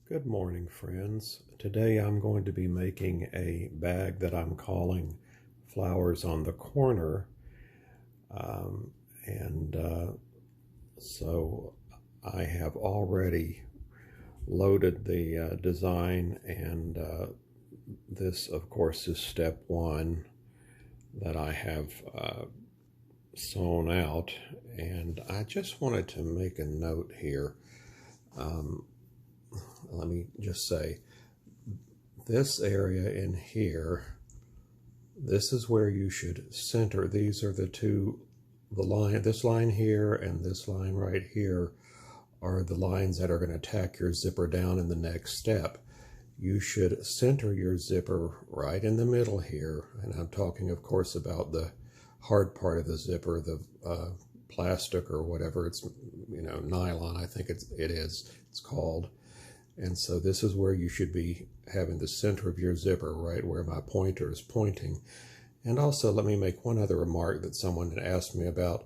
Good morning, friends. Today I'm going to be making a bag that I'm calling Flowers on the Corner. Um, and so I have already loaded the design, and this, of course, is step one that I have sewn out. And I just wanted to make a note here. Let me just say, this area in here, this is where you should center. These are this line here and this line right here are the lines that are going to tack your zipper down in the next step. You should center your zipper right in the middle here, and I'm talking, of course, about the hard part of the zipper, the plastic or whatever it's, nylon, I think it's called. And so this is where you should be having the center of your zipper, right where my pointer is pointing. And also, let me make one other remark that someone had asked me about.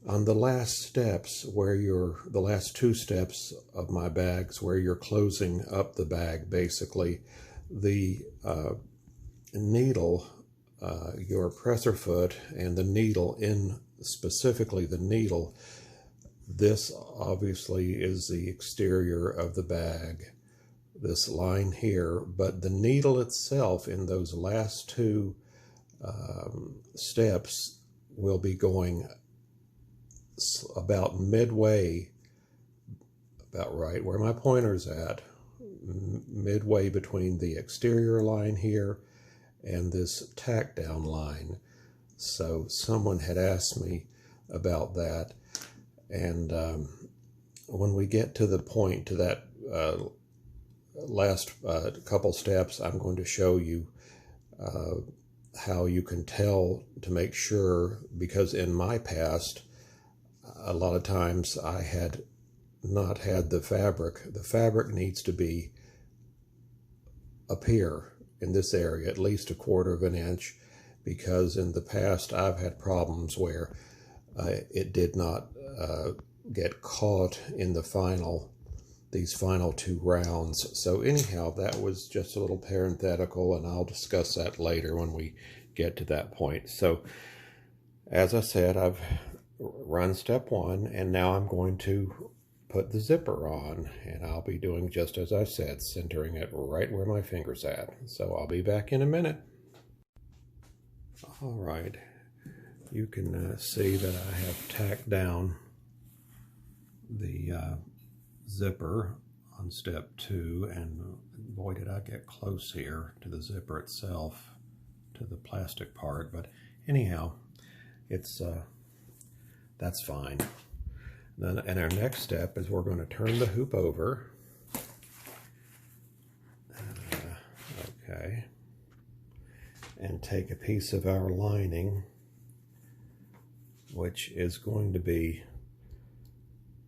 On the last steps, the last two steps of my bags, where you're closing up the bag, basically, the needle, your presser foot, and the needle, specifically the needle, this obviously is the exterior of the bag, this line here, but the needle itself in those last two steps will be going about midway, about right where my pointer's at, midway between the exterior line here and this tack down line. So someone had asked me about that. And when we get to the point, to that last couple steps, I'm going to show you how you can tell to make sure, because in my past, a lot of times I had not had the fabric. The fabric needs to be up here in this area, at least 1/4 of an inch, because in the past I've had problems where it did not get caught in these final two rounds. So anyhow, that was just a little parenthetical, and I'll discuss that later when we get to that point. So as I said, I've run step one, and now I'm going to put the zipper on, and I'll be doing just as I said, centering it right where my finger's at. So I'll be back in a minute. All right. You can see that I have tacked down the zipper on step two, and boy, did I get close here to the zipper itself, to the plastic part. But anyhow, it's that's fine. And our next step is we're going to turn the hoop over. Okay, and take a piece of our lining, which is going to be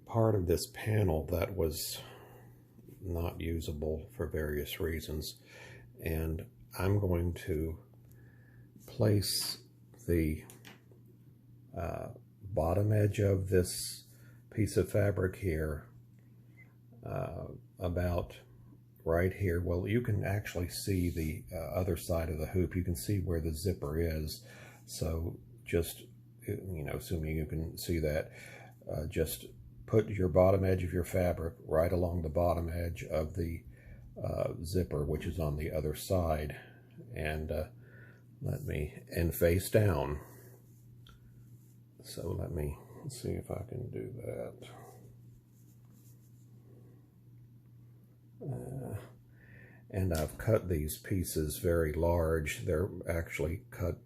part of this panel that was not usable for various reasons. And I'm going to place the bottom edge of this piece of fabric here about right here. Well, you can actually see the other side of the hoop. You can see where the zipper is. So just, assuming you can see that, just put your bottom edge of your fabric right along the bottom edge of the zipper, which is on the other side, and face down. So let me see if I can do that. And I've cut these pieces very large. They're actually cut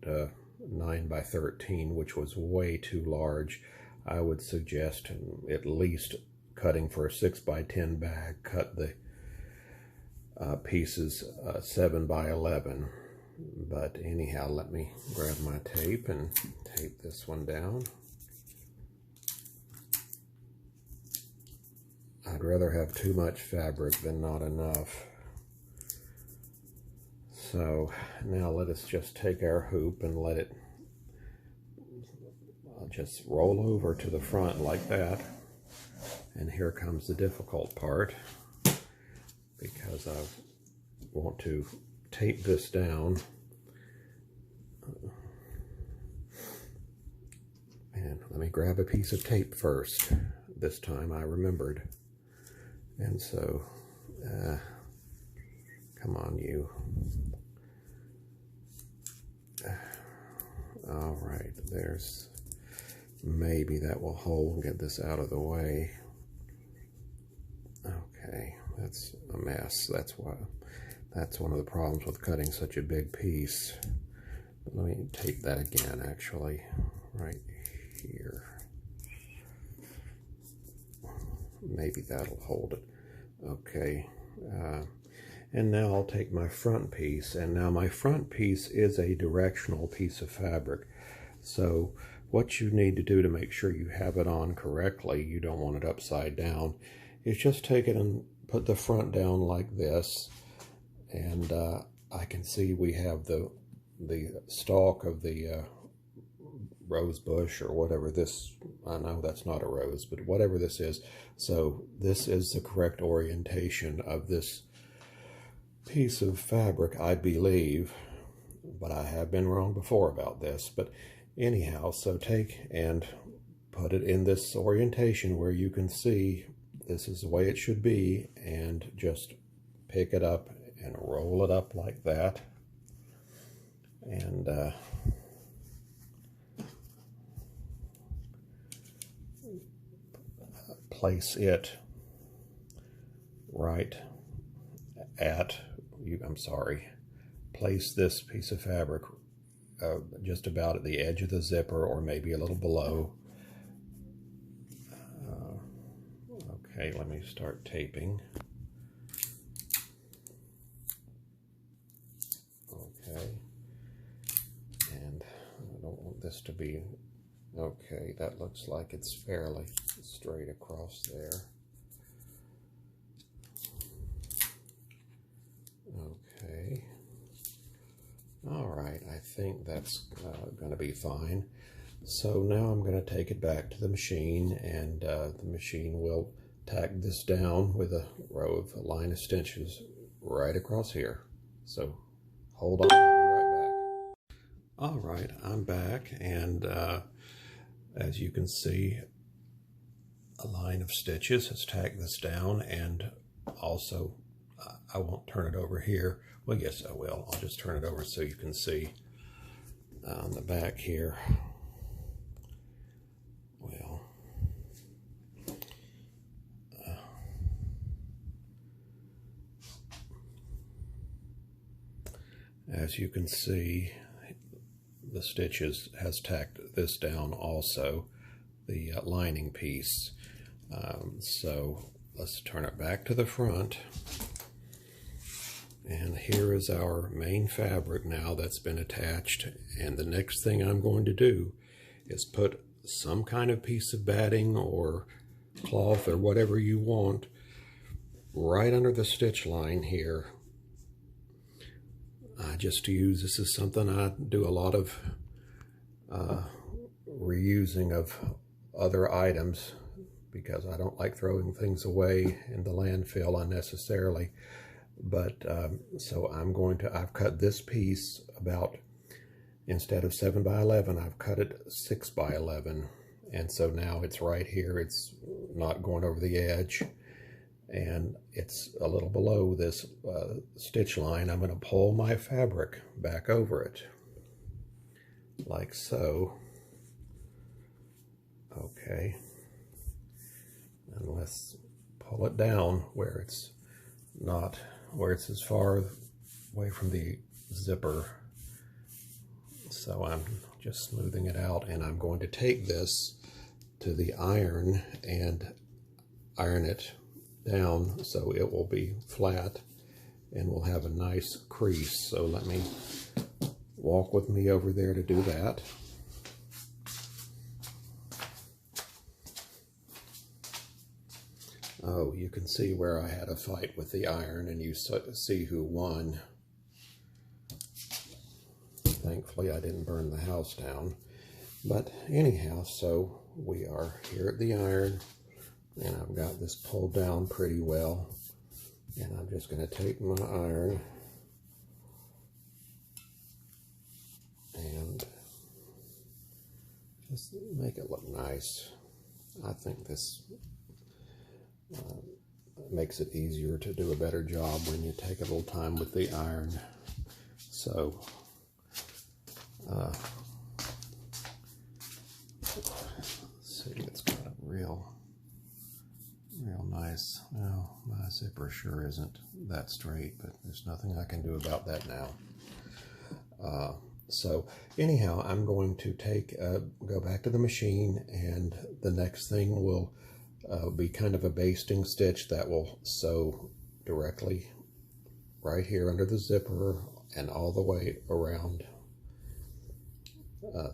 9 by 13, which was way too large. I would suggest at least cutting for a 6 by 10 bag, cut the pieces 7 by 11. But anyhow, let me grab my tape and tape this one down. I'd rather have too much fabric than not enough. So now let us just take our hoop and let it just roll over to the front like that. And here comes the difficult part. because I want to tape this down. And let me grab a piece of tape first. This time I remembered. And so, come on, you. All right, there's, maybe that will hold. Get this out of the way. Okay, that's a mess. That's why, that's one of the problems with cutting such a big piece. But let me tape that again, actually, right here. Maybe that'll hold it. Okay, and now I'll take my front piece, and now my front piece is a directional piece of fabric. So what you need to do to make sure you have it on correctly, you don't want it upside down, is just take it and put the front down like this, and I can see we have the stalk of the rose bush or whatever this, I know that's not a rose, but whatever this is. So this is the correct orientation of this piece of fabric, I believe, but I have been wrong before about this. But anyhow, so take and put it in this orientation where you can see this is the way it should be, and just pick it up and roll it up like that, and place it right at, place this piece of fabric just about at the edge of the zipper, or maybe a little below. Okay, let me start taping. Okay, and I don't want this to be, okay, that looks like it's fairly straight across there. Okay. All right, I think that's going to be fine. So now I'm going to take it back to the machine, and the machine will tack this down with a row of line of stitches right across here. So hold on, I'll be right back. All right, I'm back, and as you can see, a line of stitches has tacked this down, and also I won't turn it over here. Well, yes, I will. I'll just turn it over so you can see on the back here. Well, as you can see, the stitches has tacked this down also, the lining piece. So let's turn it back to the front. And here is our main fabric now that's been attached. And the next thing I'm going to do is put some kind of piece of batting or cloth or whatever you want right under the stitch line here. I just use, this is something I do a lot of reusing of other items, because I don't like throwing things away in the landfill unnecessarily. But so I've cut this piece about, instead of 7 by 11, I've cut it 6 by 11. And so now it's right here. It's not going over the edge, and it's a little below this stitch line. I'm going to pull my fabric back over it, like so. Okay. And let's pull it down where it's not, where it's as far away from the zipper. So I'm just smoothing it out, and I'm going to take this to the iron and iron it down so it will be flat and will have a nice crease. So let me walk with me over there to do that. Oh, you can see where I had a fight with the iron, and you see who won. Thankfully, I didn't burn the house down. But anyhow, so we are here at the iron, and I've got this pulled down pretty well. And I'm just going to take my iron and just make it look nice. I think this makes it easier to do a better job when you take a little time with the iron. So let's see, it's got a real nice. Well, my zipper sure isn't that straight, but there's nothing I can do about that now. So anyhow, I'm going to go back to the machine, and the next thing will be kind of a basting stitch that will sew directly right here under the zipper and all the way around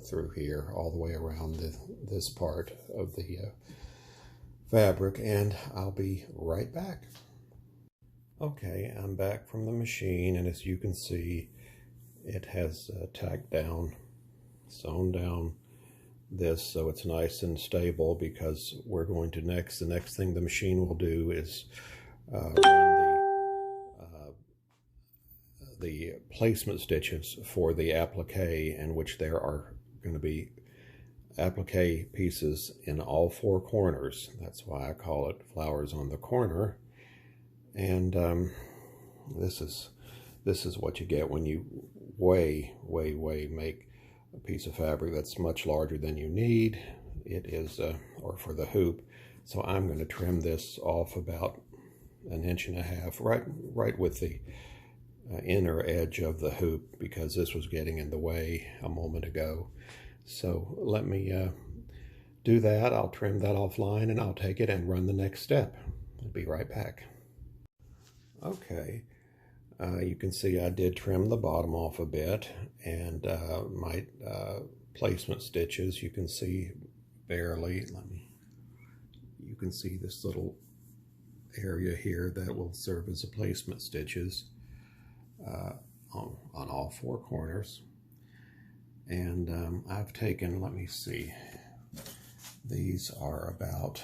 through here, all the way around this part of the fabric, and I'll be right back. Okay, I'm back from the machine, and as you can see, it has tacked down, sewn down this so it's nice and stable, because we're going to the next thing the machine will do is run the placement stitches for the applique, in which there are going to be applique pieces in all four corners. That's why I call it flowers on the corner. And this is what you get when you way make a piece of fabric that's much larger than you need. It is, or for the hoop. So I'm going to trim this off about 1.5 inches, right with the inner edge of the hoop, because this was getting in the way a moment ago. So let me do that. I'll trim that offline, and I'll take it and run the next step. I'll be right back. Okay, you can see I did trim the bottom off a bit, and my placement stitches, you can see barely. You can see this little area here that will serve as a placement stitches on all four corners. And I've taken, let me see, these are about,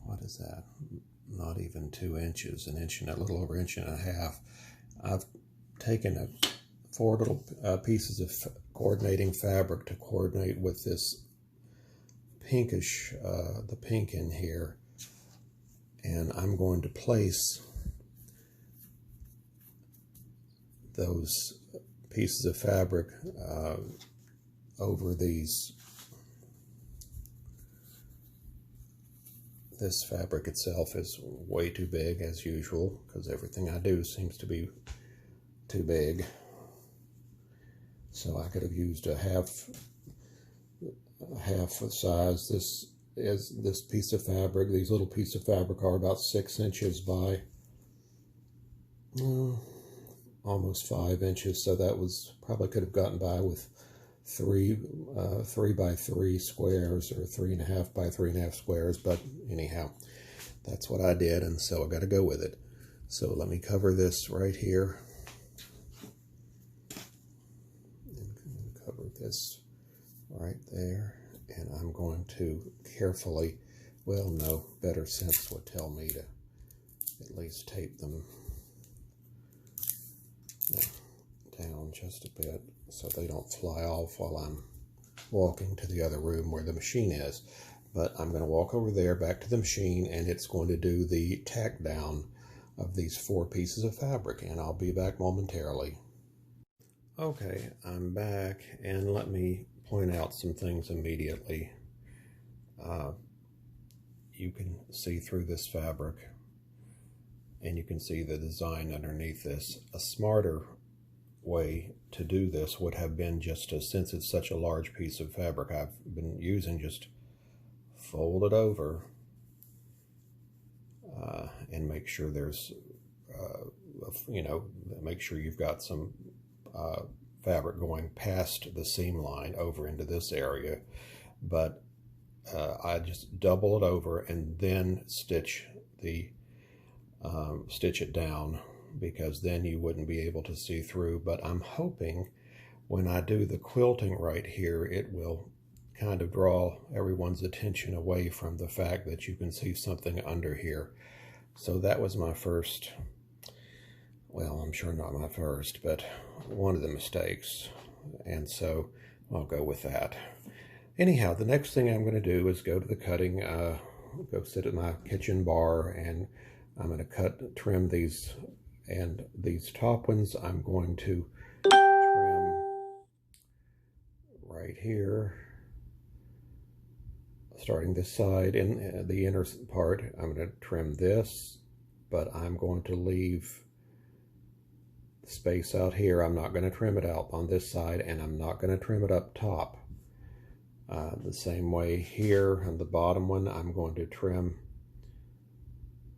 what is that? Not even 2 inches, a little over 1.5 inches. I've taken 4 little pieces of coordinating fabric to coordinate with this pinkish, the pink in here, and I'm going to place those pieces of fabric over these. This fabric itself is way too big, as usual, because everything I do seems to be too big. So I could have used a half size. This piece of fabric. These little pieces of fabric are about 6 inches by almost 5 inches. So that was probably could have gotten by with 3 by 3 squares, or 3.5 by 3.5 squares. But anyhow, that's what I did, and so I got to go with it. So let me cover this right here. And cover this right there, and I'm going to carefully, well, no, better sense would tell me to at least tape them down just a bit so they don't fly off while I'm walking to the other room where the machine is. But I'm going to walk over there back to the machine, and it's going to do the tack down of these 4 pieces of fabric, and I'll be back momentarily. Okay, I'm back, and let me point out some things immediately. You can see through this fabric, and you can see the design underneath this. A smarter way to do this would have been just to, since it's such a large piece of fabric I've been using, just fold it over and make sure there's, make sure you've got some fabric going past the seam line over into this area. But I just double it over and then stitch it down, because then you wouldn't be able to see through. But I'm hoping when I do the quilting right here, it will kind of draw everyone's attention away from the fact that you can see something under here. So that was my first, well, I'm sure not my first, but one of the mistakes. And so I'll go with that. Anyhow, the next thing I'm going to do is go to the cutting, go sit at my kitchen bar, and I'm going to trim these, and these top ones I'm going to trim right here, starting this side in the inner part. I'm going to trim this, but I'm going to leave space out here. I'm not going to trim it out on this side, and I'm not going to trim it up top. The same way here on the bottom one, I'm going to trim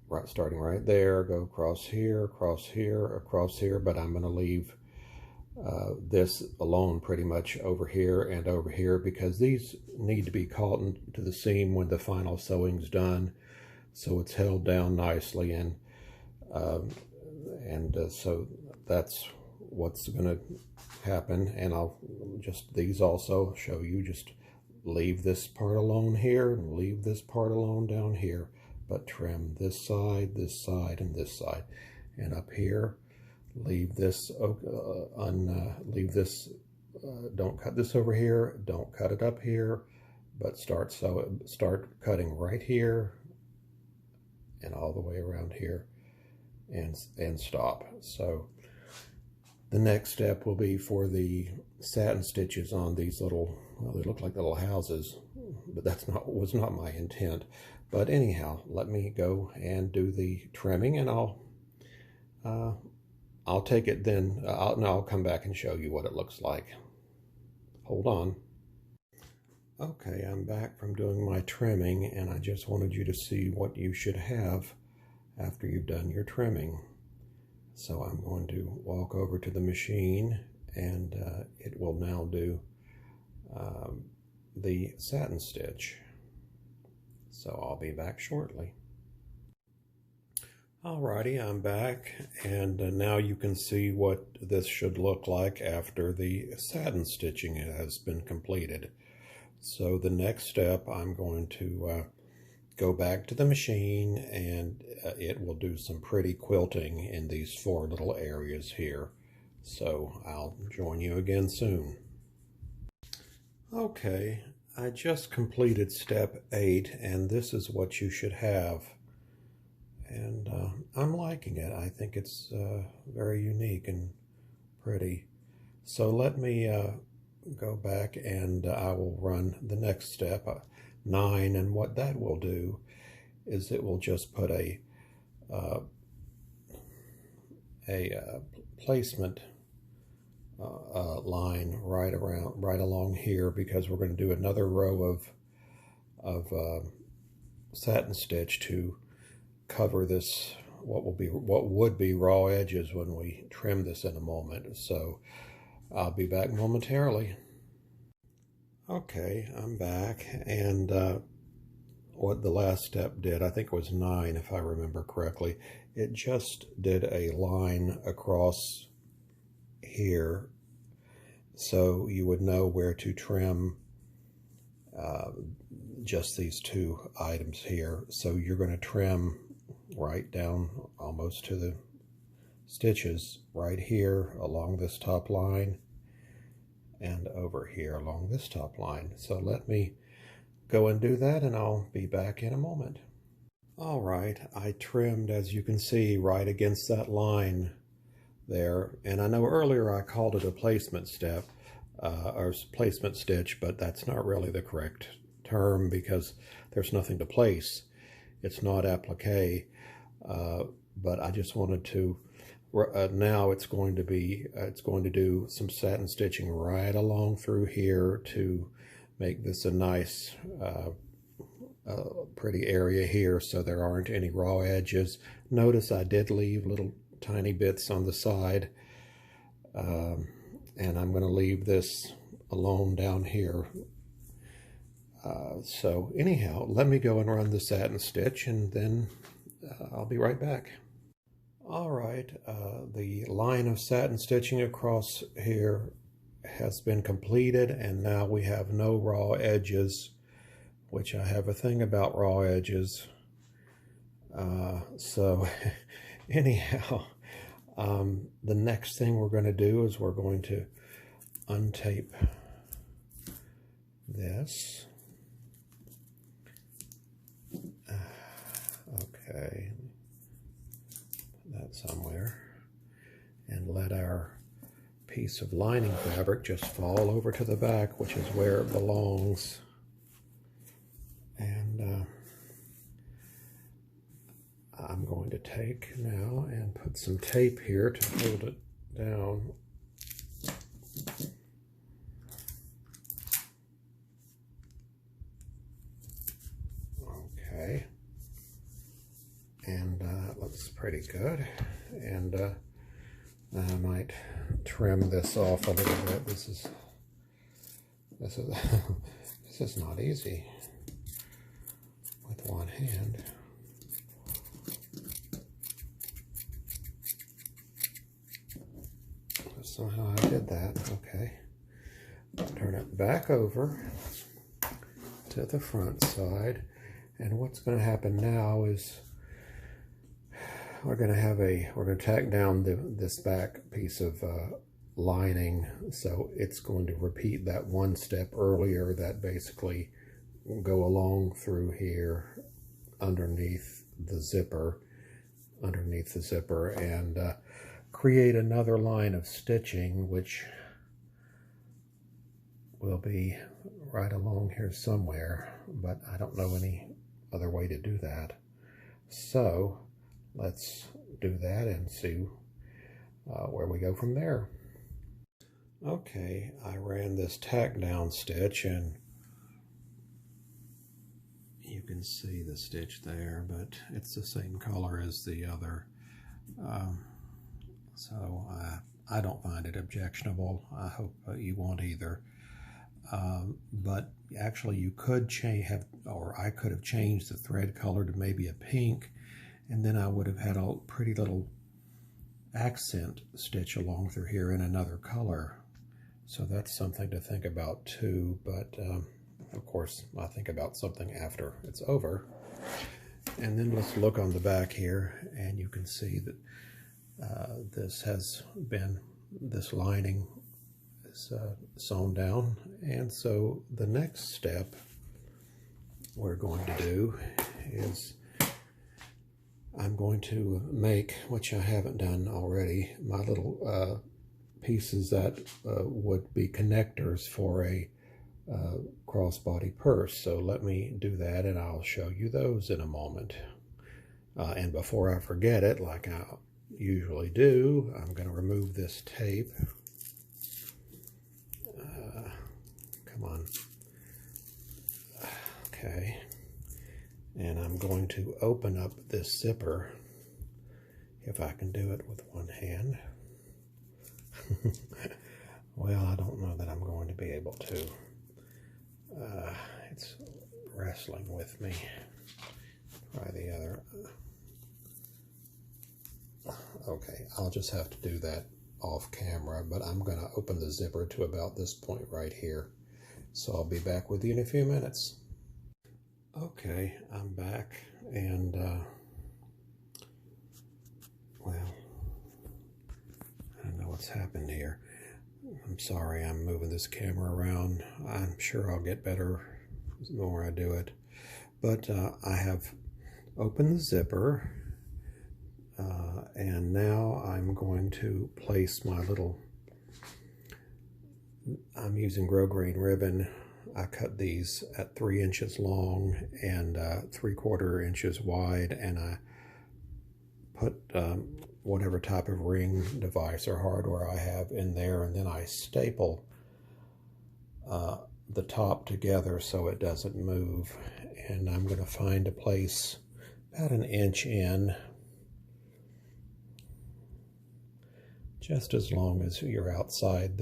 right, starting right there, go across here, across here, across here, but I'm going to leave this alone pretty much over here and over here, because these need to be caught into the seam when the final sewing's done, so it's held down nicely, and so that's what's going to happen. And I'll just, these also show you, just leave this part alone here and leave this part alone down here, but trim this side, and this side. And up here, leave this don't cut this over here, don't cut it up here, but start cutting right here and all the way around here, and stop. So the next step will be for the satin stitches on these little, well, they look like little houses, but was not my intent. But anyhow, let me go and do the trimming, and I'll take it then. I'll come back and show you what it looks like. Hold on. Okay, I'm back from doing my trimming, and I just wanted you to see what you should have after you've done your trimming. So I'm going to walk over to the machine, and it will now do the satin stitch. So I'll be back shortly. Alrighty, I'm back, and now you can see what this should look like after the satin stitching has been completed. So the next step, I'm going to go back to the machine, and it will do some pretty quilting in these 4 little areas here. So I'll join you again soon. Okay, I just completed step 8, and this is what you should have. And I'm liking it. I think it's very unique and pretty. So let me go back, and I will run the next step, 9, and what that will do is it will just put a placement line right along here, because we're going to do another row of satin stitch to cover this, what would be raw edges when we trim this in a moment. So I'll be back momentarily. Okay, I'm back, and what the last step did, I think it was 9 if I remember correctly, it just did a line across here, so you would know where to trim just these 2 items here. So you're going to trim right down almost to the stitches right here along this top line, and over here along this top line. So let me go and do that, and I'll be back in a moment. All right, I trimmed, as you can see, right against that line there, and I know earlier I called it a placement step or placement stitch, but that's not really the correct term, because there's nothing to place. It's not applique, but I just wanted to now it's going to do some satin stitching right along through here to make this a nice pretty area here, so there aren't any raw edges. Notice I did leave little tiny bits on the side, and I'm going to leave this alone down here. So anyhow, let me go and run the satin stitch, and then I'll be right back. All right, the line of satin stitching across here has been completed, and now we have no raw edges, which I have a thing about raw edges. So anyhow, the next thing we're going to do is we're going to untape this. Okay, put that somewhere, and let our piece of lining fabric just fall over to the back, which is where it belongs. And I'm going to take now and put some tape here to hold it down. Okay, and it looks pretty good. And I might trim this off a little bit. This is this is not easy with one hand. Somehow I did that. Okay, turn it back over to the front side, and what's going to happen now is we're going to tack down this back piece of lining, so it's going to repeat that one step earlier that basically will go along through here underneath the zipper, and create another line of stitching, which will be right along here somewhere, but I don't know any other way to do that. So let's do that and see where we go from there. Okay, I ran this tack down stitch, and you can see the stitch there, but it's the same color as the other. So I don't find it objectionable. I hope you won't either. But actually you could I could have changed the thread color to maybe a pink, and then I would have had a pretty little accent stitch along through here in another color. So that's something to think about too, but of course I think about something after it's over. And then let's look on the back here, and you can see that this lining is sewn down. And so the next step we're going to do is I'm going to make, which I haven't done already, my little pieces that would be connectors for a crossbody purse. So let me do that, and I'll show you those in a moment. And before I forget it, like I usually do, I'm going to remove this tape. Come on. Okay. And I'm going to open up this zipper, if I can do it with one hand. Well, I don't know that I'm going to be able to. It's wrestling with me. Try the other. Okay, I'll just have to do that off camera, but I'm going to open the zipper to about this point right here. So I'll be back with you in a few minutes. Okay, I'm back, and well, I don't know what's happened here. I'm sorry, I'm moving this camera around. I'm sure I'll get better the more I do it. But I have opened the zipper, and now I'm going to place my little, I'm using grosgrain ribbon. I cut these at 3 inches long and 3/4 inches wide, and I put whatever type of ring device or hardware I have in there, and then I staple the top together so it doesn't move. And I'm going to find a place about 1 inch in, just as long as you're outside.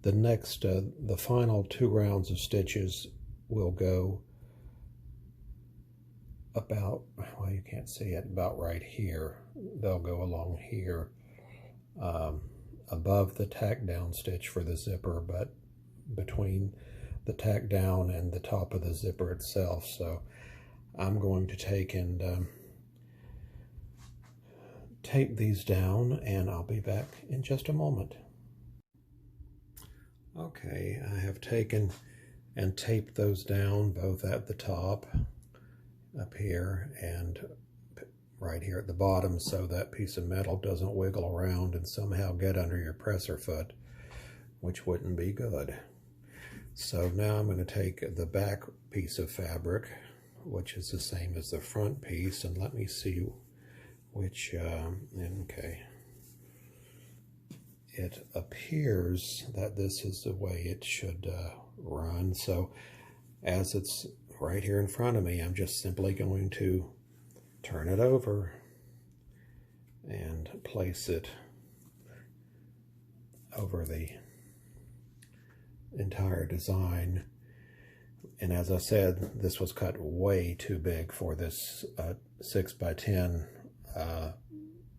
The next, the final 2 rounds of stitches will go about, well, you can't see it, about right here. They'll go along here. above the tack down stitch for the zipper, but between the tack down and the top of the zipper itself. So I'm going to take and tape these down, and I'll be back in just a moment. Okay, I have taken and taped those down, both at the top up here and right here at the bottom, so that piece of metal doesn't wiggle around and somehow get under your presser foot, which wouldn't be good. So now I'm going to take the back piece of fabric, which is the same as the front piece, and let me see which, okay. It appears that this is the way it should run. So as it's right here in front of me, I'm just simply going to turn it over and place it over the entire design. And as I said, this was cut way too big for this 6x10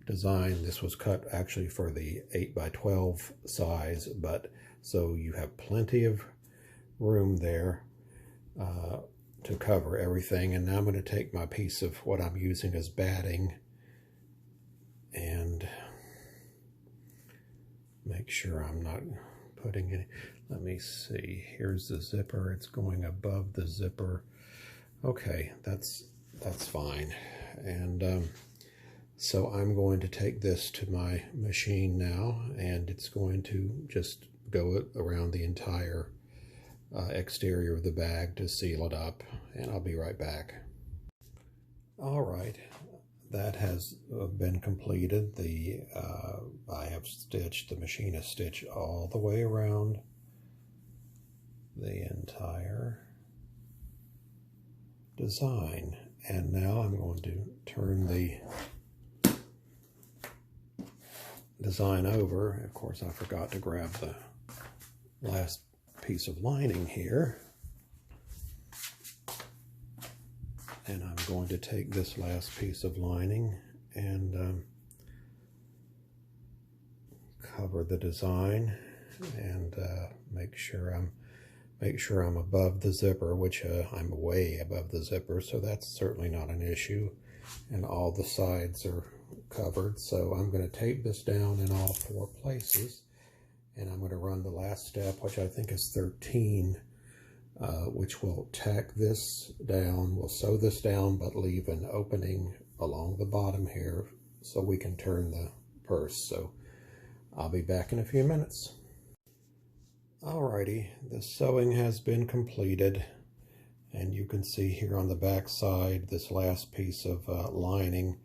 design. This was cut actually for the 8x12 size, but so you have plenty of room there to cover everything. And now I'm going to take my piece of what I'm using as batting and make sure I'm not putting any. Let me see, here's the zipper, it's going above the zipper. Okay, that's fine. And so I'm going to take this to my machine now, and it's going to just go around the entire exterior of the bag to seal it up, and I'll be right back. All right, that has been completed. I have stitched, the machine has stitched all the way around the entire design, and now I'm going to turn the design over. Of course, I forgot to grab the last piece of lining here, and I'm going to take this last piece of lining and cover the design and make sure I'm above the zipper, which I'm way above the zipper, so that's certainly not an issue, and all the sides are covered. So I'm going to tape this down in all 4 places, and I'm going to run the last step, which I think is 13, which will tack this down. We'll sew this down, but leave an opening along the bottom here so we can turn the purse. So I'll be back in a few minutes. Alrighty, the sewing has been completed, and you can see here on the back side this last piece of lining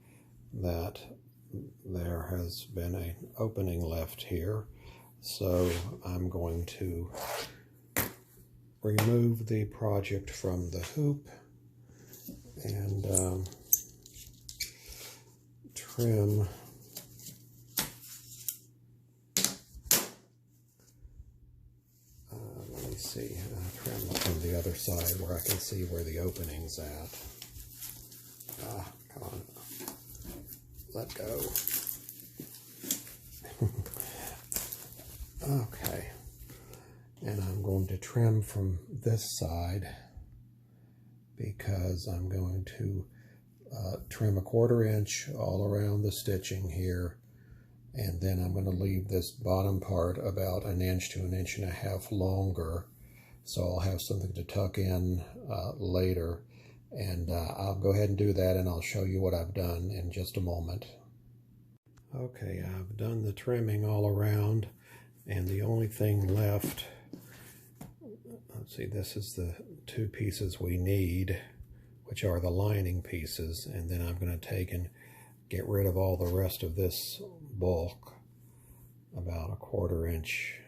that there has been an opening left here. So I'm going to remove the project from the hoop and trim trim from the other side where I can see where the opening's at. Come on. Let go. Okay. And I'm going to trim from this side because I'm going to trim 1/4 inch all around the stitching here, and then I'm going to leave this bottom part about 1 inch to 1.5 inches longer, so I'll have something to tuck in later, and I'll go ahead and do that, and I'll show you what I've done in just a moment. Okay, I've done the trimming all around, and the only thing left, let's see, this is the 2 pieces we need, which are the lining pieces, and then I'm going to take and get rid of all the rest of this bulk about 1/4 inch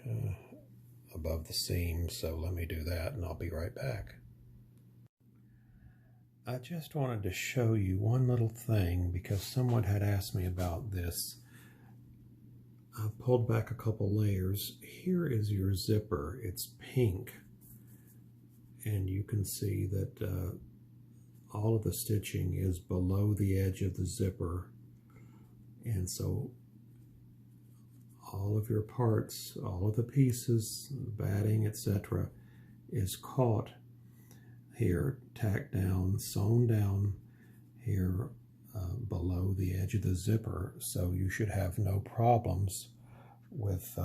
above the seam. So let me do that, and I'll be right back. I just wanted to show you one little thing because someone had asked me about this. I pulled back a couple layers. Here is your zipper. It's pink, and you can see that all of the stitching is below the edge of the zipper, and so all of your parts, all of the pieces, batting, etc., is caught here, tacked down, sewn down here below the edge of the zipper. So you should have no problems with,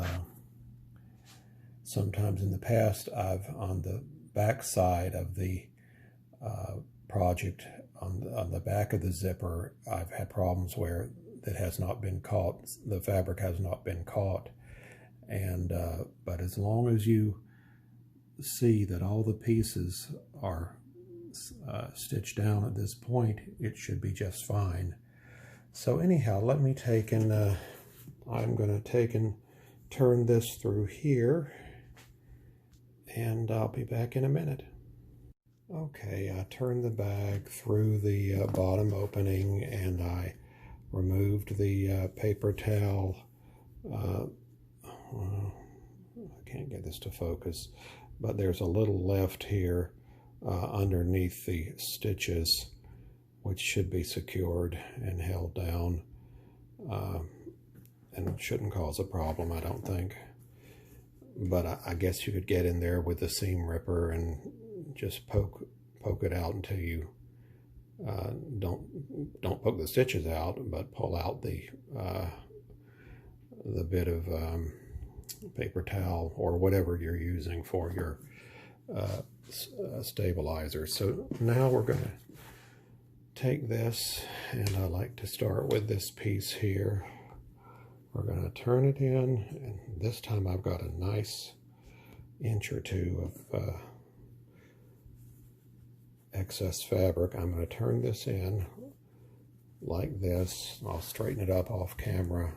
sometimes in the past I've, on the back side of the project, on the back of the zipper, I've had problems where that has not been caught, the fabric has not been caught. And but as long as you see that all the pieces are stitched down at this point, it should be just fine. So anyhow, let me take and I'm going to take and turn this through here, and I'll be back in a minute. Okay, I turned the bag through the bottom opening, and I removed the paper towel. I can't get this to focus, but there's a little left here underneath the stitches, which should be secured and held down, and it shouldn't cause a problem, I don't think. But I guess you could get in there with the seam ripper and just poke it out until you don't poke the stitches out, but pull out the bit of paper towel or whatever you're using for your stabilizer. So now we're going to take this, and I like to start with this piece here. We're going to turn it in, and this time I've got a nice inch or two of excess fabric. I'm going to turn this in like this. I'll straighten it up off camera,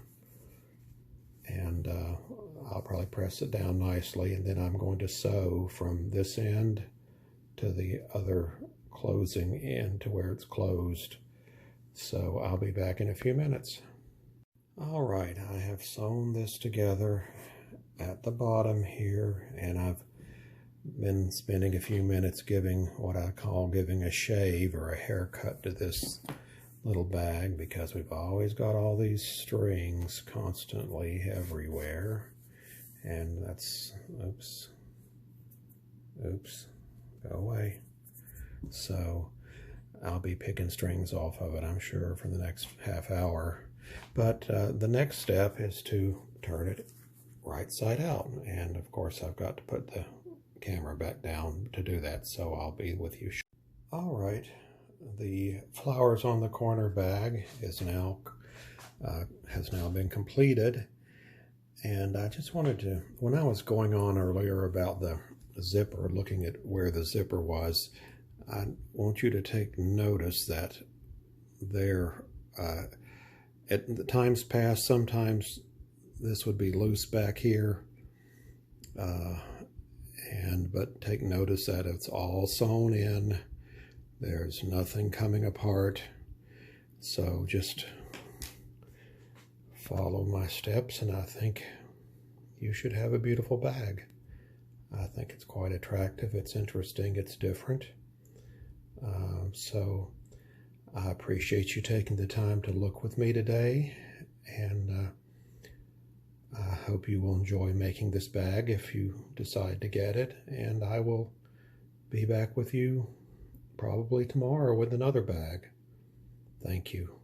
and I'll probably press it down nicely, and then I'm going to sew from this end to the other closing end to where it's closed. So I'll be back in a few minutes. All right, I have sewn this together at the bottom here, and I've been spending a few minutes giving what I call giving a shave or a haircut to this little bag, because we've always got all these strings constantly everywhere, and that's, oops, go away. So I'll be picking strings off of it, I'm sure, for the next half hour. But the next step is to turn it right side out, and of course I've got to put the camera back down to do that, so I'll be with you. All right, the flowers on the corner bag is now has now been completed, and I just wanted to, when I was going on earlier about the zipper, looking at where the zipper was, I want you to take notice that there at the times past, sometimes this would be loose back here, but take notice that it's all sewn in. There's nothing coming apart. So just follow my steps, and I think you should have a beautiful bag. I think it's quite attractive, it's interesting, it's different. So I appreciate you taking the time to look with me today, and I hope you will enjoy making this bag if you decide to get it, and I will be back with you probably tomorrow with another bag. Thank you.